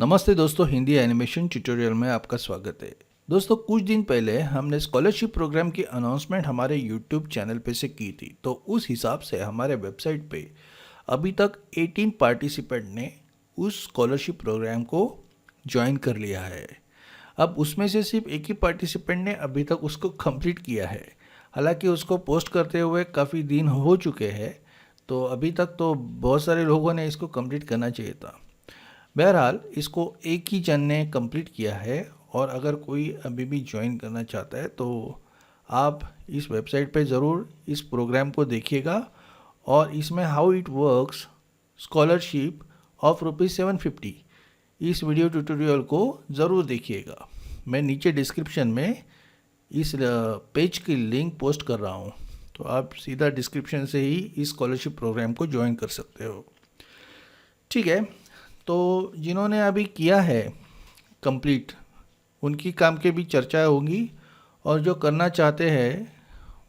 नमस्ते दोस्तों, Hindi animation tutorial में आपका स्वागत है। दोस्तों, कुछ दिन पहले हमने स्कॉलरशिप प्रोग्राम की अनाउंसमेंट हमारे यूट्यूब चैनल पे से की थी। तो उस हिसाब से हमारे वेबसाइट पे अभी तक 18 पार्टिसिपेंट ने उस स्कॉलरशिप प्रोग्राम को ज्वाइन कर लिया है। अब उसमें से सिर्फ एक ही पार्टिसिपेंट ने अभी तक उसको कंप्लीट किया है। हालांकि उसको पोस्ट करते हुए काफ़ी दिन हो चुके हैं, तो अभी तक तो बहुत सारे लोगों ने इसको कंप्लीट करना चाहिए था। बहरहाल इसको एक ही जन ने कंप्लीट किया है, और अगर कोई अभी भी ज्वाइन करना चाहता है तो आप इस वेबसाइट पे ज़रूर इस प्रोग्राम को देखिएगा। और इसमें how it works scholarship of ₹750 इस वीडियो ट्यूटोरियल को ज़रूर देखिएगा। मैं नीचे डिस्क्रिप्शन में इस पेज की लिंक पोस्ट कर रहा हूँ, तो आप सीधा डिस्क्रिप्शन से ही इस स्कॉलरशिप प्रोग्राम को ज्वाइन कर सकते हो। ठीक है, तो जिन्होंने अभी किया है कंप्लीट, उनकी काम की भी चर्चा होगी, और जो करना चाहते हैं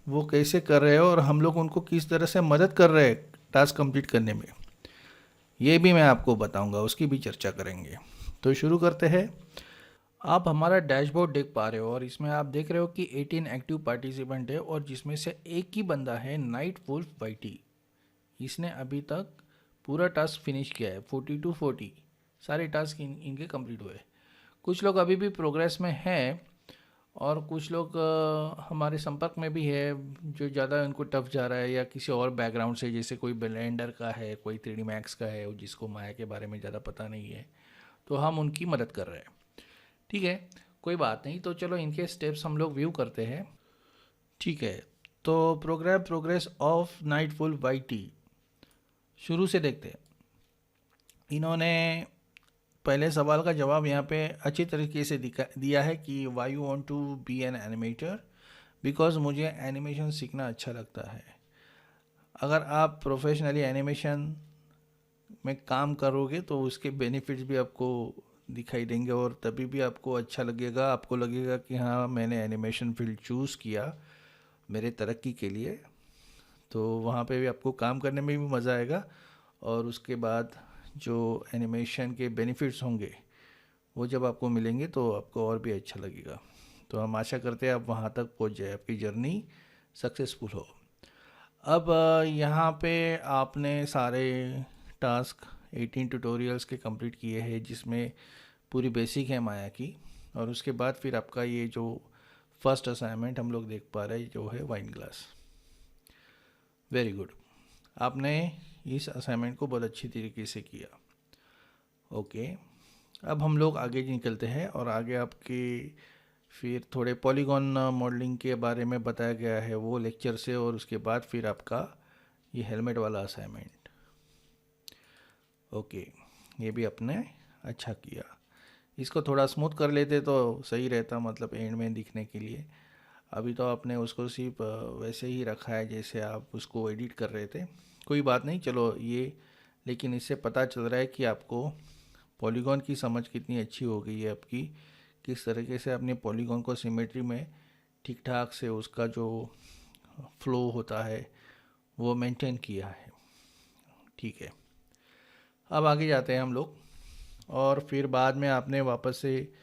वो कैसे कर रहे हैं और हम लोग उनको किस तरह से मदद कर रहे हैं टास्क कंप्लीट करने में, ये भी मैं आपको बताऊंगा, उसकी भी चर्चा करेंगे। तो शुरू करते हैं। आप हमारा डैशबोर्ड देख पा रहे हो, और इसमें आप देख रहे हो कि 18 एक्टिव पार्टिसिपेंट है, और जिसमें से एक ही बंदा है नाइट वुल्फ वाइटी। इसने अभी तक पूरा टास्क फिनिश किया है। 40 सारे टास्क इनके कंप्लीट हुए। कुछ लोग अभी भी प्रोग्रेस में हैं, और कुछ लोग हमारे संपर्क में भी है जो ज़्यादा उनको टफ जा रहा है, या किसी और बैकग्राउंड से, जैसे कोई ब्लेंडर का है, कोई 3D मैक्स का है, जिसको माया के बारे में ज़्यादा पता नहीं है, तो हम उनकी मदद कर रहे हैं। ठीक है, कोई बात नहीं। तो चलो इनके स्टेप्स हम लोग व्यू करते हैं। ठीक है, तो programme progress of night full Y T शुरू से देखते हैं। इन्होंने पहले सवाल का जवाब यहाँ पे अच्छी तरीके से दिया है कि why you want to be an animator. Because मुझे एनिमेशन सीखना अच्छा लगता है। अगर आप प्रोफेशनली एनिमेशन में काम करोगे तो उसके बेनिफिट्स भी आपको दिखाई देंगे, और तभी भी आपको अच्छा लगेगा। आपको लगेगा कि हाँ, मैंने एनिमेशन फील्ड चूज़ किया मेरे तरक्की के लिए। तो वहाँ पे भी आपको काम करने में भी मज़ा आएगा, और उसके बाद जो एनिमेशन के बेनिफिट्स होंगे वो जब आपको मिलेंगे तो आपको और भी अच्छा लगेगा। तो हम आशा करते हैं आप वहाँ तक पहुँच जाए, आपकी जर्नी सक्सेसफुल हो। अब यहाँ पे आपने सारे टास्क 18 ट्यूटोरियल्स के कंप्लीट किए हैं, जिसमें पूरी बेसिक है माया की। और उसके बाद फिर आपका ये जो फर्स्ट असाइनमेंट हम लोग देख पा रहे हैं जो है वाइन ग्लास। वेरी गुड, आपने इस असाइनमेंट को बहुत अच्छी तरीके से किया। ओके, अब हम लोग आगे निकलते हैं, और आगे आपके फिर थोड़े पॉलीगॉन मॉडलिंग के बारे में बताया गया है वो लेक्चर से, और उसके बाद फिर आपका ये हेलमेट वाला असाइनमेंट। ओके, ये भी आपने अच्छा किया। इसको थोड़ा स्मूथ कर लेते तो सही रहता, मतलब एंड में दिखने के लिए। अभी तो आपने उसको सिर्फ वैसे ही रखा है जैसे आप उसको एडिट कर रहे थे। कोई बात नहीं, चलो ये, लेकिन इससे पता चल रहा है कि आपको पॉलीगॉन की समझ कितनी अच्छी हो गई है आपकी, किस तरीके से आपने पॉलीगॉन को सिमेट्री में ठीक ठाक से उसका जो फ्लो होता है वो मेंटेन किया है। ठीक है, अब आगे जाते हैं हम लोग। और फिर बाद में आपने वापस से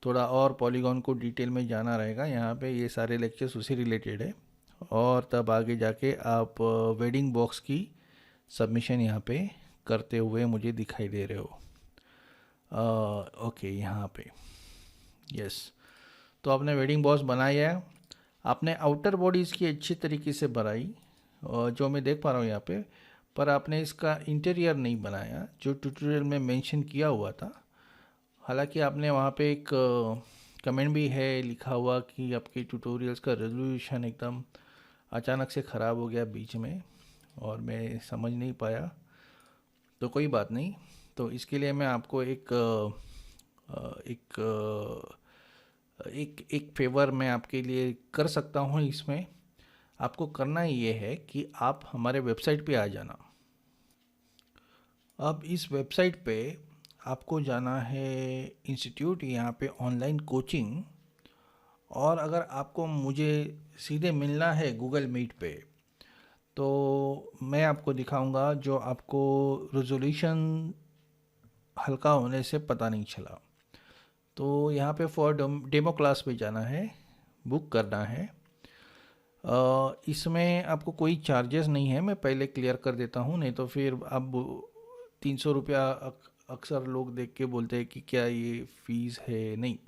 थोड़ा और पॉलीगॉन को डिटेल में जाना रहेगा। यहाँ पे ये सारे लेक्चर्स उसी रिलेटेड है, और तब आगे जाके आप वेडिंग बॉक्स की सबमिशन यहाँ पे करते हुए मुझे दिखाई दे रहे हो। ओके, यहाँ पे यस। तो आपने वेडिंग बॉक्स बनाया है, आपने आउटर बॉडी इसकी अच्छी तरीके से बनाई, और जो मैं देख पा रहा हूँ यहाँ पे, पर आपने इसका इंटीरियर नहीं बनाया जो ट्यूटोरियल में मेंशन किया हुआ था। हालांकि आपने वहाँ पे एक कमेंट भी है लिखा हुआ कि आपके ट्यूटोरियल्स का रेजोल्यूशन एकदम अचानक से ख़राब हो गया बीच में, और मैं समझ नहीं पाया। तो कोई बात नहीं, तो इसके लिए मैं आपको एक एक एक फेवर मैं आपके लिए कर सकता हूँ। इसमें आपको करना ये है कि आप हमारे वेबसाइट पे आ जाना। अब इस वेबसाइट पे आपको जाना है इंस्टीट्यूट, यहाँ पे ऑनलाइन कोचिंग। और अगर आपको मुझे सीधे मिलना है गूगल मीट पे, तो मैं आपको दिखाऊंगा जो आपको रेजोल्यूशन हल्का होने से पता नहीं चला। तो यहाँ पे फॉर डेमो क्लास पे जाना है, बुक करना है। इसमें आपको कोई चार्जेस नहीं है, मैं पहले क्लियर कर देता हूँ, नहीं तो फिर अब 300 रुपया अक्सर लोग देख के बोलते हैं कि क्या ये फ़ीस है। नहीं,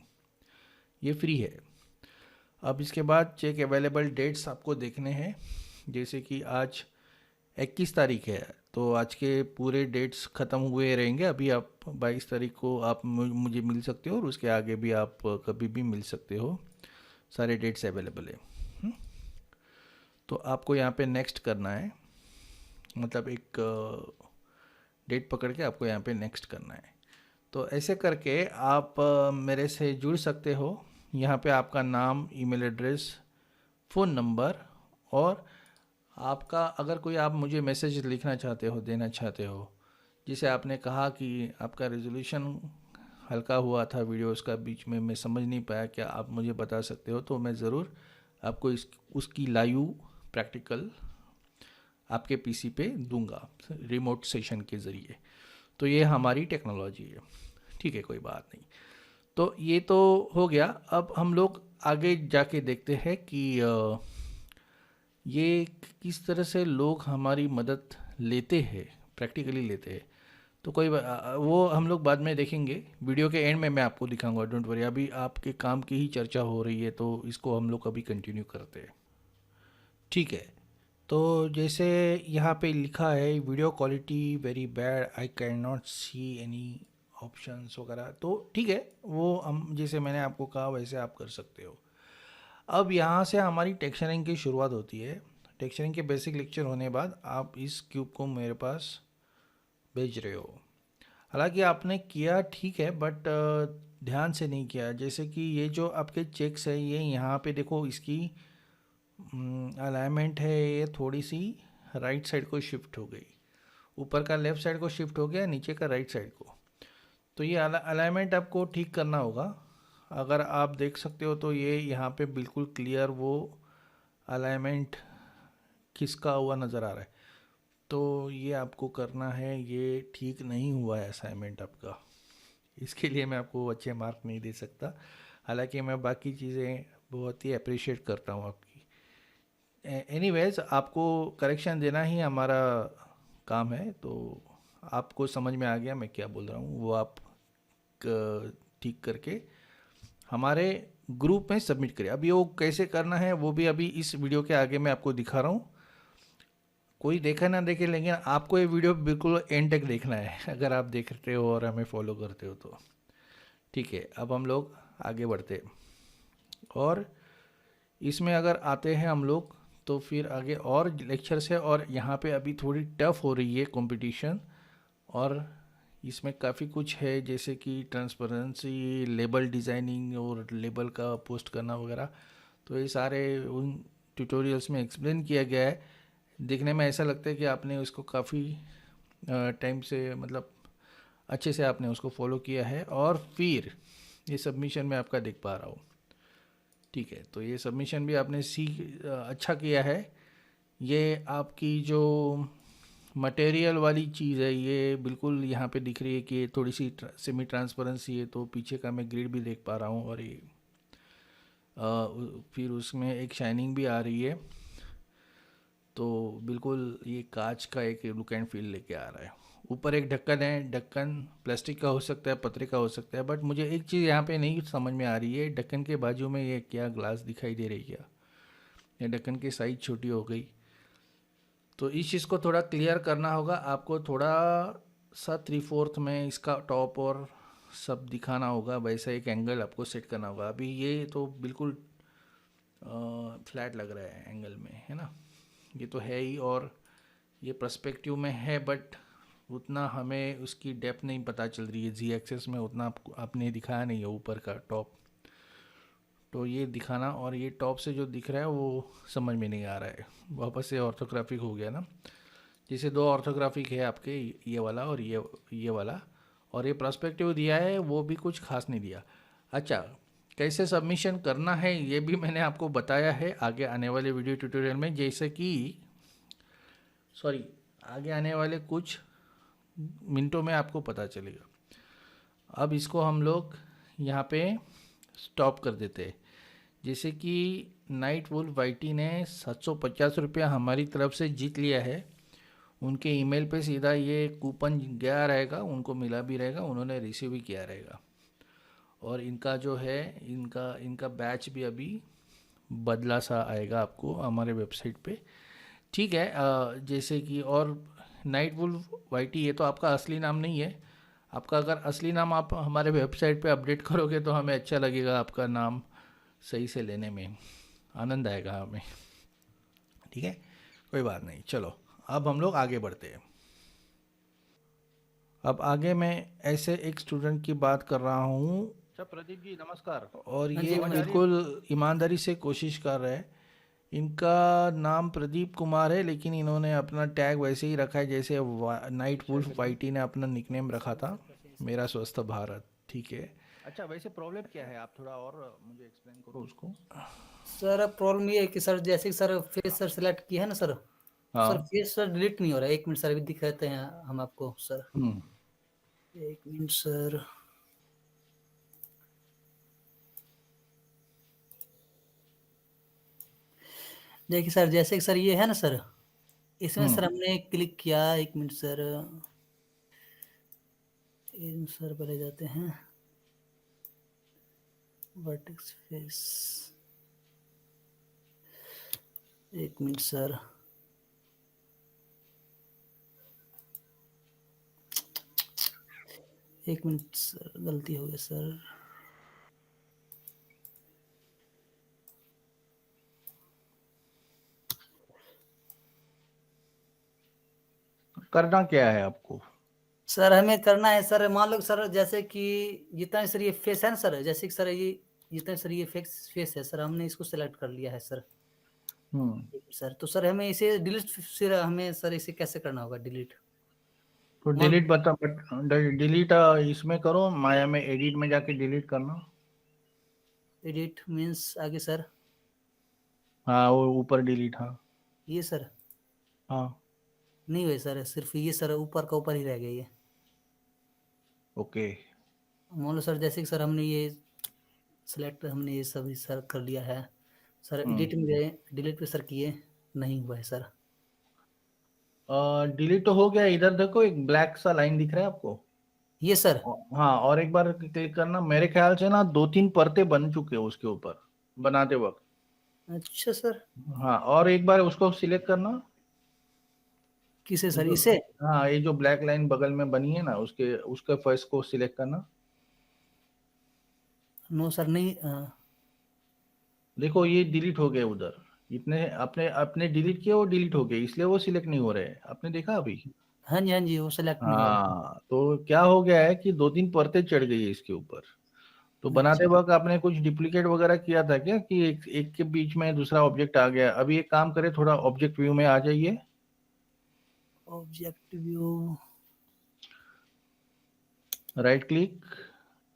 ये फ्री है। अब इसके बाद चेक अवेलेबल डेट्स आपको देखने हैं। जैसे कि आज 21 तारीख है, तो आज के पूरे डेट्स ख़त्म हुए रहेंगे। अभी आप 22 तारीख को आप मुझे मिल सकते हो, और उसके आगे भी आप कभी भी मिल सकते हो। सारे डेट्स अवेलेबल है। तो आपको यहाँ पे नेक्स्ट करना है, मतलब एक डेट पकड़ के आपको यहाँ पे नेक्स्ट करना है। तो ऐसे करके आप मेरे से जुड़ सकते हो। यहाँ पे आपका नाम, ईमेल एड्रेस, फ़ोन नंबर, और आपका अगर कोई आप मुझे मैसेज लिखना चाहते हो, देना चाहते हो, जिसे आपने कहा कि आपका रेजोल्यूशन हल्का हुआ था वीडियोस का, बीच में मैं समझ नहीं पाया, क्या आप मुझे बता सकते हो, तो मैं ज़रूर आपको उसकी लाइव प्रैक्टिकल आपके पीसी पे दूंगा रिमोट सेशन के ज़रिए। तो ये हमारी टेक्नोलॉजी है। ठीक है, कोई बात नहीं। तो ये तो हो गया। अब हम लोग आगे जाके देखते हैं कि ये किस तरह से लोग हमारी मदद लेते हैं, प्रैक्टिकली लेते हैं। तो वो हम लोग बाद में देखेंगे, वीडियो के एंड में मैं आपको दिखाऊंगा, डोंट वरी। अभी आपके काम की ही चर्चा हो रही है, तो इसको हम लोग अभी कंटिन्यू करते हैं। ठीक है। तो जैसे यहाँ पे लिखा है, video quality very bad, I can not see any options वगैरह, तो ठीक है, वो हम जैसे मैंने आपको कहा वैसे आप कर सकते हो। अब यहाँ से हमारी टेक्सचरिंग की शुरुआत होती है। टेक्सचरिंग के बेसिक लेक्चर होने बाद आप इस क्यूब को मेरे पास भेज रहे हो। हालांकि आपने किया ठीक है, बट ध्यान से नहीं किया। जैसे कि ये जो आपके चेक्स है, ये यहाँ पे देखो, इसकी अलाइनमेंट है, ये थोड़ी सी राइट साइड को शिफ्ट हो गई। ऊपर का लेफ़्ट साइड को शिफ्ट हो गया, नीचे का राइट साइड को। तो ये अलाइनमेंट आपको ठीक करना होगा। अगर आप देख सकते हो तो ये यहाँ पे बिल्कुल क्लियर वो अलाइनमेंट खिसका हुआ नज़र आ रहा है। तो ये आपको करना है, ये ठीक नहीं हुआ है असाइनमेंट आपका। इसके लिए मैं आपको अच्छे मार्क नहीं दे सकता। हालांकि मैं बाकी चीज़ें बहुत ही अप्रिशिएट करता हूँ आपकी। एनीवेज, आपको करेक्शन देना ही हमारा काम है। तो आपको समझ में आ गया मैं क्या बोल रहा हूँ, वो आप ठीक करके हमारे ग्रुप में सबमिट करें। अभी वो कैसे करना है वो भी अभी इस वीडियो के आगे मैं आपको दिखा रहा हूँ। कोई देखा ना देखे, लेकिन आपको ये वीडियो बिल्कुल एंड तक देखना है अगर आप देखते हो और हमें फॉलो करते हो तो। ठीक है, अब हम लोग आगे बढ़ते हैं, और इसमें अगर आते हैं हम लोग, तो फिर आगे और लेक्चर्स है। और यहाँ पे अभी थोड़ी टफ हो रही है कंपटीशन, और इसमें काफ़ी कुछ है, जैसे कि ट्रांसपेरेंसी, लेबल डिज़ाइनिंग और लेबल का पोस्ट करना वगैरह। तो ये सारे उन ट्यूटोरियल्स में एक्सप्लेन किया गया है। देखने में ऐसा लगता है कि आपने उसको काफ़ी टाइम से, मतलब अच्छे से आपने उसको फॉलो किया है, और फिर ये सबमिशन में आपका देख पा रहा हूँ। ठीक है, तो ये सबमिशन भी आपने अच्छा किया है। ये आपकी जो मटेरियल वाली चीज़ है, ये बिल्कुल यहाँ पे दिख रही है कि ये थोड़ी सी सेमी ट्रांसपेरेंसी है। तो पीछे का मैं ग्रिड भी देख पा रहा हूँ, और ये फिर उसमें एक शाइनिंग भी आ रही है। तो बिल्कुल ये कांच का एक लुक एंड फील लेके आ रहा है। ऊपर एक ढक्कन है, ढक्कन प्लास्टिक का हो सकता है, पतरे का हो सकता है, बट मुझे एक चीज़ यहाँ पे नहीं समझ में आ रही है, ढक्कन के बाजू में ये क्या ग्लास दिखाई दे रही है क्या? ये ढक्कन की साइज़ छोटी हो गई। तो इस चीज़ को थोड़ा क्लियर करना होगा आपको। थोड़ा सा 3/4 में इसका टॉप और सब दिखाना होगा, वैसा एक एंगल आपको सेट करना होगा। अभी ये तो बिल्कुल फ्लैट लग रहा है एंगल में, है ना? ये तो है ही, और ये पर्सपेक्टिव में है, बट उतना हमें उसकी डेप्थ नहीं पता चल रही है। जी एक्सेस में उतना आपने दिखाया नहीं है ऊपर का टॉप। तो ये दिखाना, और ये टॉप से जो दिख रहा है वो समझ में नहीं आ रहा है। वापस से ऑर्थोग्राफिक हो गया ना, जैसे दो ऑर्थोग्राफिक है आपके, ये वाला और ये वाला। और ये पर्सपेक्टिव दिया है, वो भी कुछ खास नहीं दिया। अच्छा, कैसे सबमिशन करना है ये भी मैंने आपको बताया है आगे आने वाले वीडियो ट्यूटोरियल में। जैसे कि आगे आने वाले कुछ मिनटों में आपको पता चलेगा। अब इसको हम लोग यहाँ पे स्टॉप कर देते हैं। जैसे कि नाइट वुल्फ वाईटी ने 750 रुपया हमारी तरफ से जीत लिया है। उनके ईमेल पे सीधा ये कूपन गया रहेगा, उनको मिला भी रहेगा, उन्होंने रिसीव भी किया रहेगा। और इनका जो है, इनका इनका बैच भी अभी बदला सा आएगा आपको हमारे वेबसाइट पे। ठीक है, जैसे कि और नाइट वुल्फ वाईटी ये तो आपका असली नाम नहीं है। आपका अगर असली नाम आप हमारे वेबसाइट पे अपडेट करोगे तो हमें अच्छा लगेगा, आपका नाम सही से लेने में आनंद आएगा हमें। ठीक है, कोई बात नहीं, चलो अब हम लोग आगे बढ़ते हैं। अब आगे मैं ऐसे एक स्टूडेंट की बात कर रहा हूँ। अच्छा प्रदीप जी नमस्कार। और हाँ ये जी, नमस्कार। बिल्कुल ईमानदारी से कोशिश कर रहे हैं। इनका नाम प्रदीप कुमार है, लेकिन इन्होंने अपना टैग वैसे ही रखा है जैसे नाइट वुल्फ वाईटी ने अपना निकनेम रखा था, मेरा स्वस्थ भारत। ठीक है। अच्छा वैसे प्रॉब्लम क्या है, आप थोड़ा और मुझे एक्सप्लेन करो उसको। सर प्रॉब्लम ये है कि सर जैसे कि सर फेस सर सेलेक्ट किया है ना सर, तो सर हाँ। फेस सर डिलीट नहीं हो रहा है। 1 मिनट सर, अभी दिखाते हैं हम आपको सर। हम्म। 1 मिनट सर। देखिए सर, जैसे कि सर ये है ना सर, इसमें हम्म। सर हमने क्लिक किया। 1 मिनट सर, इन सर पर ले जाते हैं। Vertex face, 1 minute sir. एक मिनट सर, गलती हो गई सर। करना क्या है आपको। सर हमें करना है सर, मान लो सर जैसे कि जितना सर ये फेस है ना सर, जैसे कि सर ये जितना सर ये फेस फेस है सर, हमने इसको सेलेक्ट कर लिया है सर। हम्म। सर तो सर हमें इसे डिलीट, फिर हमें सर इसे कैसे करना होगा डिलीट। तो मान डिलीट बता, डिलीट इसमें करो, माया में एडिट में जाके डिलीट करना। एडिट मीन्स आगे सर, हाँ वो ऊपर डिलीट, हाँ। ये सर हाँ। नहीं हुए सर, सिर्फ ये सर ऊपर का ऊपर ही रह गया ये। ओके। मान लो सर जैसे कि सर हमने ये सेलेक्ट, हमने ये सभी सर कर लिया है सर। हम्म। एडिट में गए, डिलीट पे सर किए, नहीं हुआ है सर। डिलीट तो हो गया, इधर देखो एक ब्लैक सा लाइन दिख रहा है आपको। ये सर, हाँ, और एक बार क्लिक करना, मेरे ख्याल से ना 2-3 परतें बन चुके हैं उसके ऊपर बनाते वक्त। अच्छा सर। हाँ, और एक बार उसको सिलेक्ट करना। किसे सर, जो, इसे? हाँ ये जो ब्लैक लाइन बगल में बनी है ना, उसके उसके फर्स्ट को सिलेक्ट करना। नो सर, नहीं देखो ये डिलीट हो गए उधर, इतने अपने अपने डिलीट किए, वो डिलीट हो गए, इसलिए वो सिलेक्ट नहीं हो रहे, आपने देखा अभी। हाँ जी हाँ जी, वो सेलेक्ट नहीं हो रहा। हाँ, तो क्या हो गया है कि 2-3 परतें चढ़ गई है इसके ऊपर। तो बनाते अच्छा। वक्त आपने कुछ डुप्लीकेट वगैरह किया था क्या, कि एक एक के बीच में दूसरा ऑब्जेक्ट आ गया। अभी एक काम करें, थोड़ा ऑब्जेक्ट व्यू में आ जाइए। Object view. राइट क्लिक,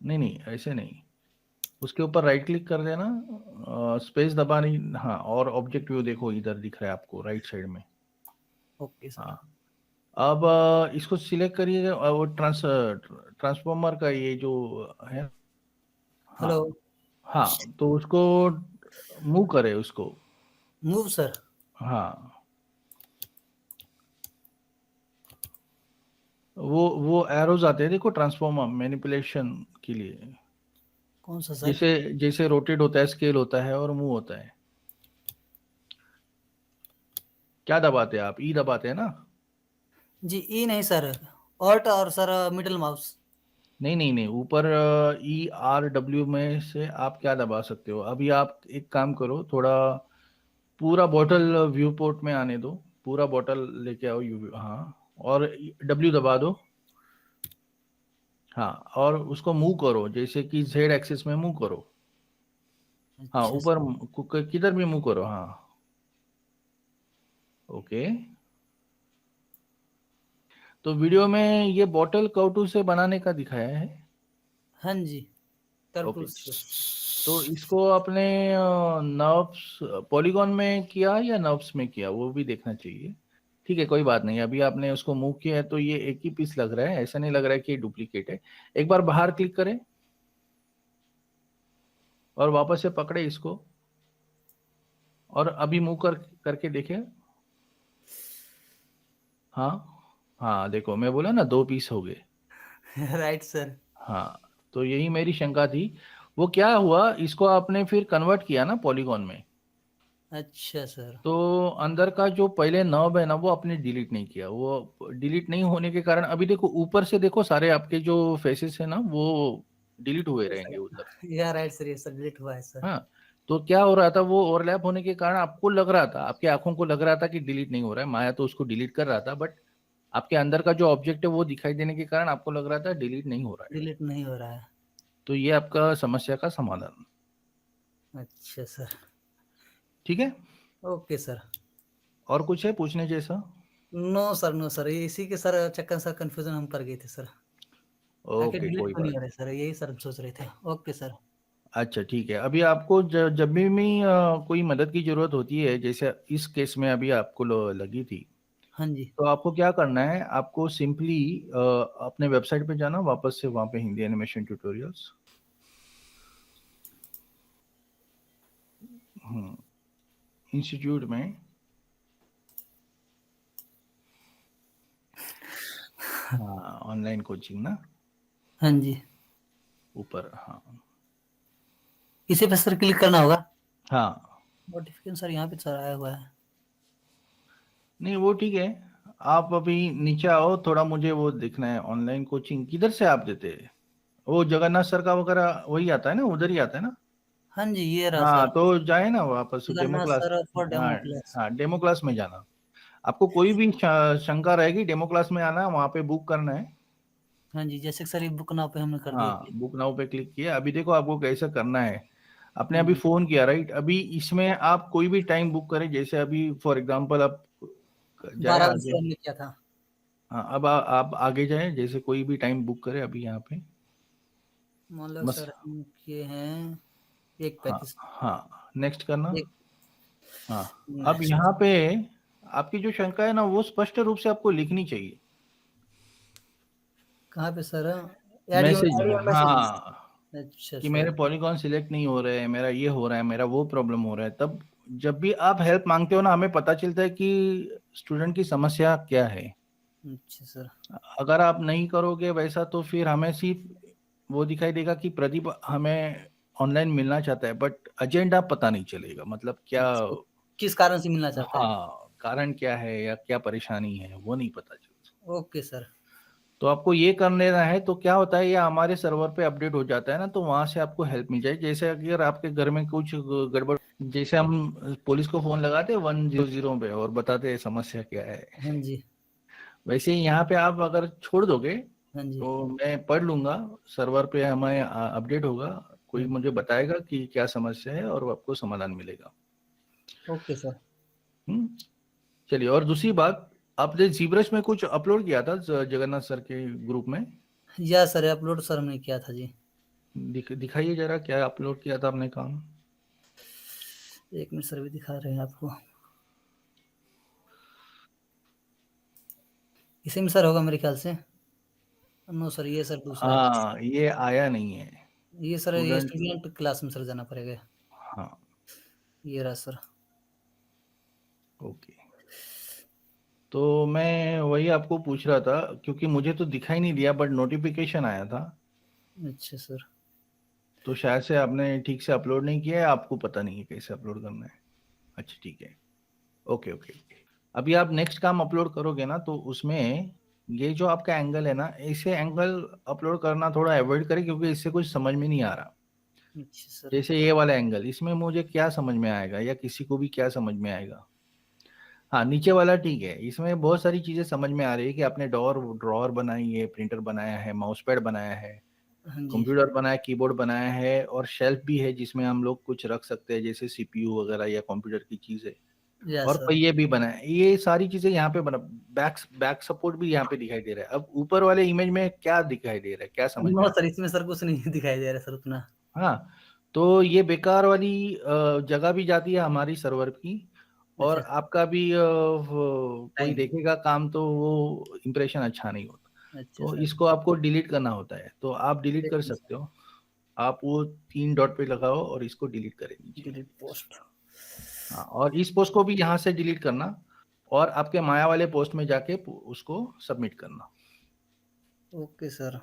नहीं नहीं ऐसे नहीं, उसके ऊपर राइट क्लिक कर देना, स्पेस दबानी। हाँ, और ऑब्जेक्ट व्यू देखो, इधर दिख रहा है आपको राइट साइड में। Okay sir. हाँ, अब इसको सिलेक्ट करिए, वो ट्रांसफॉर्मर का ये जो है। हाँ। हेलो। हाँ, तो उसको मूव करे उसको। Move sir. हाँ, वो एरोज आते हैं देखो, ट्रांसफॉर्मर मैनिपुलेशन के लिए। कौन सा सर? जैसे जैसे रोटेट होता है, स्केल होता है और मूव होता है। क्या दबाते हैं आप, ई दबाते हैं ना। जी ई नहीं सर, ऑल्ट और सर मिडिल माउस। नहीं नहीं नहीं, ऊपर ERW में से आप क्या दबा सकते हो। अभी आप एक काम करो, थोड़ा पूरा बॉटल व्यू पोर्ट में आने दो, पूरा बॉटल लेके आओ यू, हाँ। और W दबा दो। हाँ, और उसको मूव करो, जैसे कि Z एक्सिस में मूव करो। हाँ, अच्छा ऊपर सर। किधर भी मूव करो, हाँ। ओके। तो वीडियो में ये बॉटल काउटू से बनाने का दिखाया है। हाँ जी, ओके, टर्टल्स से। तो इसको अपने नर्व्स पॉलीगॉन में किया या नर्व्स में किया, वो भी देखना चाहिए। ठीक है, कोई बात नहीं। अभी आपने उसको मूव किया है तो ये एक ही पीस लग रहा है, ऐसा नहीं लग रहा है कि ये डुप्लीकेट है। एक बार बाहर क्लिक करें और वापस से पकड़े इसको और अभी मूव करके देखें। हाँ, हाँ, देखो मैं बोला ना 2 पीस हो गए। Right sir. हाँ, तो यही मेरी शंका थी। वो क्या हुआ, इसको आपने फिर कन्वर्ट किया ना पॉलीगॉन में, अच्छा सर। तो अंदर का जो पहले नर्व है ना वो आपने डिलीट नहीं किया। वो डिलीट नहीं होने के कारण अभी देखो ऊपर से देखो सारे आपके जो फेसेस है ना वो डिलीट हुए ये रहेंगे सर, उधर। या राइट सर, ये सर डिलीट हुआ है सर। हाँ, तो क्या हो रहा था, वो ओवरलैप होने के कारण आपको लग रहा था, आपकी आंखों को लग रहा था कि डिलीट नहीं हो रहा है, माया तो उसको डिलीट कर रहा था, बट आपके अंदर का जो ऑब्जेक्ट है वो दिखाई देने के कारण आपको लग रहा था डिलीट नहीं हो रहा है। डिलीट नहीं हो रहा है। तो ये आपका समस्या का समाधान। अच्छा सर। ठीक है। Okay sir. और कुछ है पूछने जैसा? नो सर, नो सर, ये इसी के सर चक्कर सर कंफ्यूजन हम कर गए थे सर। आखिर ओके, डिलीट कोई क्यों नहीं बात हो रहा है नहीं। सर, यही सर हम सोच रहे थे। Okay sir. अच्छा, ठीक है। अभी आपको जब भी कोई मदद की जरूरत होती है, जैसे इस केस में अभी आपको लगी थी, हाँ जी। तो आपको क्या करना है, आपको सिंपली अपने वेबसाइट पे जाना, वापस से वहाँ पे हिंदी एनिमेशन ट्यूटोरियल्स, इंस्टीट्यूट में, हाँ, ऑनलाइन कोचिंग ना, हाँ जी। ऊपर, हाँ, इसी पे सर क्लिक करना होगा। हाँ, नोटिफिकेशन सर यहाँ पे सर आया हुआ है। नहीं वो ठीक है। आप अभी नीचे आओ थोड़ा, मुझे वो देखना है, ऑनलाइन कोचिंग किधर से आप देते हैं? वो जगन्नाथ सर का वगैरह वही आता है ना, उधर ही आता है ना? हाँ जी, ये रहा हाँ, सर। तो जाए ना वापस demo Jagannath class. Sir for हाँ, डेमो क्लास। हाँ, डेमो क्लास में जाना। आपको कोई भी शंका रहेगी, डेमो क्लास में आना, वहाँ पे बुक करना है। हाँ जी, जैसे कि सर ये बुक नाउ पे हमने कर दिया हाँ, क्लिक। बुक नाउ पे क्लिक किया। अभी देखो आपको कैसे करना है। आपने हाँ अभी जी। फोन किया राइट, अभी इसमें आप कोई भी टाइम बुक करें, जैसे अभी फॉर एग्जांपल आप जाए 12 बजे आगे। से हमने किया था। हाँ, अब आप आगे जाए, जैसे कोई भी टाइम बुक करें अभी यहाँ पे। मान लो बस, सर हम किए हैं एक हाँ, 35। हाँ, नेक्स्ट करना। एक हाँ, अब नेक्स्ट। यहाँ पे आपकी जो शंका है ना वो स्पष्ट रूप से आपको लिखनी चाहिए। कहाँ पे sir? Add your message add में, योर मैसेजेस। हाँ, अच्छा कि मेरे सर। पॉलीगॉन सिलेक्ट नहीं हो रहे हैं, मेरा ये हो रहा है, मेरा वो प्रॉब्लम हो रहा है, तब जब भी आप हेल्प मांगते हो ना, हमें पता चलता है कि स्टूडेंट की समस्या क्या है। अच्छा सर। अगर आप नहीं करोगे वैसा तो फिर हमें सिर्फ वो दिखाई देगा कि प्रदीप हमें ऑनलाइन मिलना चाहता है, बट एजेंडा पता नहीं चलेगा, मतलब क्या। अच्छा, किस कारण से मिलना चाहता है? हाँ, कारण क्या है या क्या परेशानी है वो नहीं पता चलता। Okay sir. तो आपको ये कर लेना है, तो क्या होता है, ये हमारे सर्वर पे अपडेट हो जाता है ना, तो वहां से आपको हेल्प मिल जाएगी। जैसे अगर आपके घर में कुछ गड़बड़, जैसे हम पुलिस को फोन लगाते हैं 100 पे और बताते हैं समस्या क्या है, हाँ जी। वैसे ही यहाँ पे आप अगर छोड़ दोगे हाँ जी। तो मैं पढ़ लूंगा, सर्वर पे हमें अपडेट होगा, कोई हम्म। मुझे बताएगा कि क्या समस्या है और आपको समाधान मिलेगा। Okay sir. हम्म चलिए, और दूसरी बात, आपने जीब्रश में कुछ अपलोड किया था जगन्नाथ सर के ग्रुप में। या सर अपलोड सर हमने किया था जी। दिखाइए जरा क्या अपलोड किया था आपने काम। एक मिनट सर, भी दिखा रहे हैं आपको। इसी में सर होगा मेरे ख्याल से। नो सर, ये सर दूसरा है। हाँ, ये आया नहीं है। ये सर ये स्टूडेंट, स्टूडेंट क्लास में सर जाना पड़ेगा। हाँ, ये रहा सर। ओके। तो मैं वही आपको पूछ रहा था, क्योंकि मुझे तो दिखाई नहीं दिया बट नोटिफिकेशन आया था, अच्छा सर। तो शायद से आपने ठीक से अपलोड नहीं किया है, आपको पता नहीं है कैसे अपलोड करना है। अच्छा, ठीक है। Okay, okay, okay. अभी आप नेक्स्ट काम अपलोड करोगे ना, तो उसमें ये जो आपका एंगल है ना, ऐसे एंगल अपलोड करना थोड़ा अवॉइड करें, क्योंकि इससे कुछ समझ में नहीं आ रहा। अच्छा सर। जैसे ये वाला एंगल, इसमें मुझे क्या समझ में आएगा या किसी को भी क्या समझ में आएगा। हाँ, नीचे वाला ठीक है, इसमें बहुत सारी चीजें समझ में आ रही है कि आपने ड्रॉअर बनाई है, प्रिंटर बनाया है, माउस पैड बनाया है, हाँ जी। कंप्यूटर बनाया, कीबोर्ड बनाया है, और शेल्फ भी है जिसमें हम लोग कुछ रख सकते हैं, जैसे सीपीयू वगैरह या कंप्यूटर की चीजें, या और सर। पहिए भी बनाए, ये सारी चीजें यहाँ पे बना। बैक बैक सपोर्ट भी यहाँ पे दिखाई दे रहा है। अब ऊपर वाले इमेज में क्या दिखाई दे रहा है, क्या समझ में नो आ सर, इसमें सर कुछ नहीं दिखाई दे रहा सर उतना। रहा है? हाँ, तो ये बेकार वाली जगह भी जाती है हमारी सर्वर की, और अच्छा, आपका भी कोई टाइम। देखेगा काम तो वो इम्प्रेशन अच्छा नहीं होता। अच्छा तो सर, इसको आपको डिलीट करना होता है, तो आप डिलीट कर देखिए सकते सर, हो। आप वो 3 डॉट पे लगाओ और इसको डिलीट करें नीचे। Delete post. हाँ, और इस पोस्ट को भी यहाँ से डिलीट करना और आपके माया वाले पोस्ट में जाके उसको सबमिट करना। Okay sir.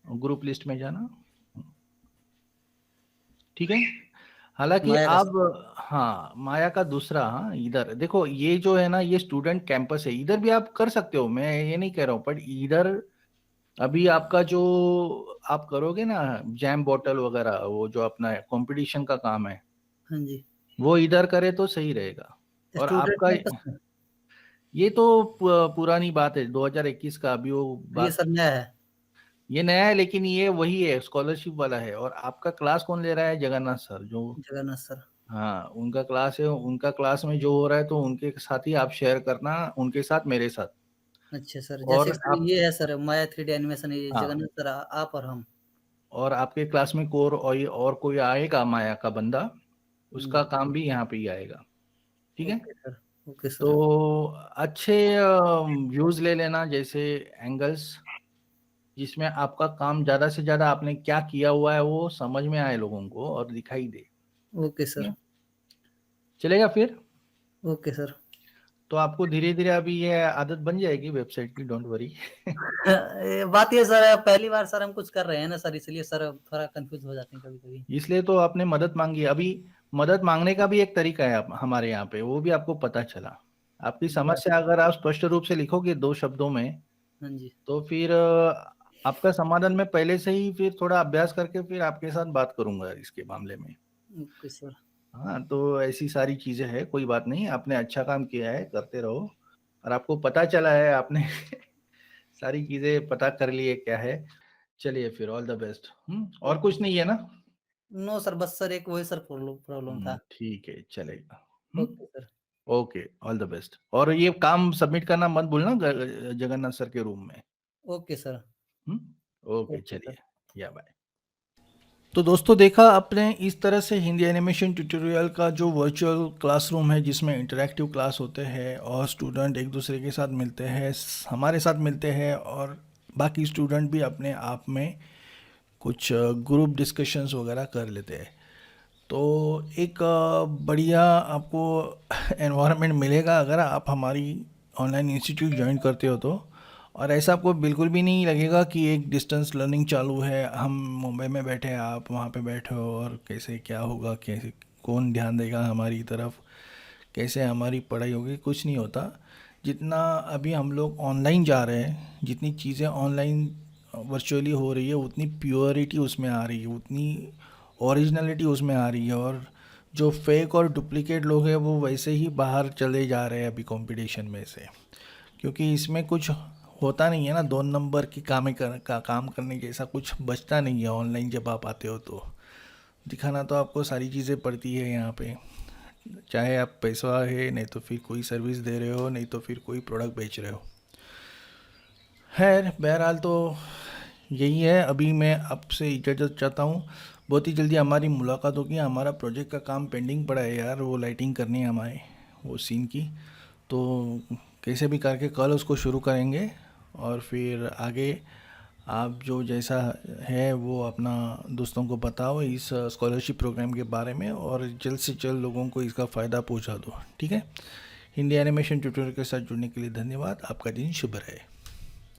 ग्रुप लिस्ट में जाना। ठीक है। हालांकि माया का आप, सर। हाँ, माया का दूसरा, हाँ, इधर देखो, ये जो है ना, ये स्टूडेंट कैंपस है, इधर भी आप कर सकते हो, मैं ये नहीं कह रहा हूँ, पर इधर अभी आपका जो आप करोगे ना जैम बॉटल वगैरह, वो जो अपना कंपटीशन का काम है, हाँ जी, वो इधर करे तो सही रहेगा। और स्टूडेंट आपका कैंपस में? ये तो पुरानी बात है, 2021 का, अभी वो ये बात, सर नया है? ये नया है, लेकिन ये वही है, स्कॉलरशिप वाला है। और आपका क्लास कौन ले रहा है? जगन्नाथ सर जो, जगन्नाथ सर। हाँ, उनका क्लास है, उनका क्लास में जो हो रहा है तो उनके साथ ही आप शेयर करना, उनके साथ, मेरे साथ। अच्छा सर, और जैसे सर आप, ये है सर माया 3D एनिमेशन, ये हाँ, जगन्नाथ सर आप और हम। और आपके क्लास में और कोई आएगा माया का बंदा, हाँ उसका जी। काम भी यहाँ पे ही आएगा। ठीक है। Okay sir. Okay sir. तो अच्छे व्यूज ले लेना, जैसे एंगल्स, जिसमें आपका काम ज्यादा से ज्यादा आपने क्या किया हुआ है वो समझ में आए लोगों को और दिखाई दे। ओके ठीक सर। है? चलेगा फिर। Okay sir. तो आपको धीरे धीरे अभी ये आदत बन जाएगी वेबसाइट की, डोंट वरी। ये बात ये सर, पहली बार सर हम कुछ कर रहे हैं ना सर, इसलिए सर थोड़ा कंफ्यूज हो जाते हैं कभी-कभी। इसलिए तो आपने मदद मांगी। अभी मदद मांगने का भी एक तरीका है हमारे यहाँ पे, वो भी आपको पता चला। आपकी क्या समस्या सर? अगर आप स्पष्ट रूप से लिखोगे 2 शब्दों में, हाँ जी। तो फिर आपका समाधान मैं पहले से ही फिर थोड़ा अभ्यास करके फिर आपके साथ बात करूंगा इसके मामले में। Okay sir. हाँ, तो ऐसी सारी चीजें हैं, कोई बात नहीं, आपने अच्छा काम किया है, करते रहो। और आपको पता चला है, आपने सारी चीजें पता कर लिए क्या है। चलिए फिर, ऑल द बेस्ट। और ओके कुछ सर। नहीं है ना? नो सर, बस सर एक वही सर प्रॉब्लम प्रॉब्लम था। ठीक है, चलेगा। Okay sir. Okay, all the best. और ये काम सबमिट करना मत भूलना जगन्नाथ सर के रूम में। Okay sir. ओके, ओके चलिए, सर। या बाय। तो दोस्तों, देखा आपने, इस तरह से हिंदी एनिमेशन ट्यूटोरियल का जो वर्चुअल क्लासरूम है, जिसमें इंटरैक्टिव क्लास होते हैं और स्टूडेंट एक दूसरे के साथ मिलते हैं, हमारे साथ मिलते हैं, और बाकी स्टूडेंट भी अपने आप में कुछ ग्रुप डिस्कशंस वगैरह कर लेते हैं। तो एक बढ़िया आपको एनवायरनमेंट मिलेगा अगर आप हमारी ऑनलाइन इंस्टीट्यूट ज्वाइन करते हो तो। और ऐसा आपको बिल्कुल भी नहीं लगेगा कि एक डिस्टेंस लर्निंग चालू है, हम मुंबई में बैठे हैं, आप वहाँ पे बैठे हो, और कैसे क्या होगा, कैसे कौन ध्यान देगा हमारी तरफ, कैसे हमारी पढ़ाई होगी, कुछ नहीं होता। जितना अभी हम लोग ऑनलाइन जा रहे हैं, जितनी चीज़ें ऑनलाइन वर्चुअली हो रही है, उतनी प्योरिटी उसमें आ रही है, उतनी ओरिजिनलिटी उसमें आ रही है। और जो फेक और डुप्लीकेट लोग हैं वो वैसे ही बाहर चले जा रहे हैं अभी कंपटीशन में से, क्योंकि इसमें कुछ होता नहीं है ना, 2 नंबर की काम करने जैसा कुछ बचता नहीं है ऑनलाइन। जब आप आते हो तो दिखाना तो आपको सारी चीज़ें पड़ती है यहाँ पे, चाहे आप पैसा है, नहीं तो फिर कोई सर्विस दे रहे हो, नहीं तो फिर कोई प्रोडक्ट बेच रहे हो। खैर, बहरहाल तो यही है। अभी मैं आपसे इजाज़त चाहता हूँ। बहुत ही जल्दी हमारी मुलाकात होगी। हमारा प्रोजेक्ट का काम पेंडिंग पड़ा है यार, वो लाइटिंग करनी है हमारे, वो सीन की। तो कैसे भी करके कल उसको शुरू करेंगे, और फिर आगे आप जो जैसा है वो अपना दोस्तों को बताओ इस स्कॉलरशिप प्रोग्राम के बारे में, और जल्द से जल्द लोगों को इसका फ़ायदा पहुंचा दो। ठीक है। हिंदी एनिमेशन ट्यूटोरियल के साथ जुड़ने के लिए धन्यवाद। आपका दिन शुभ रहे।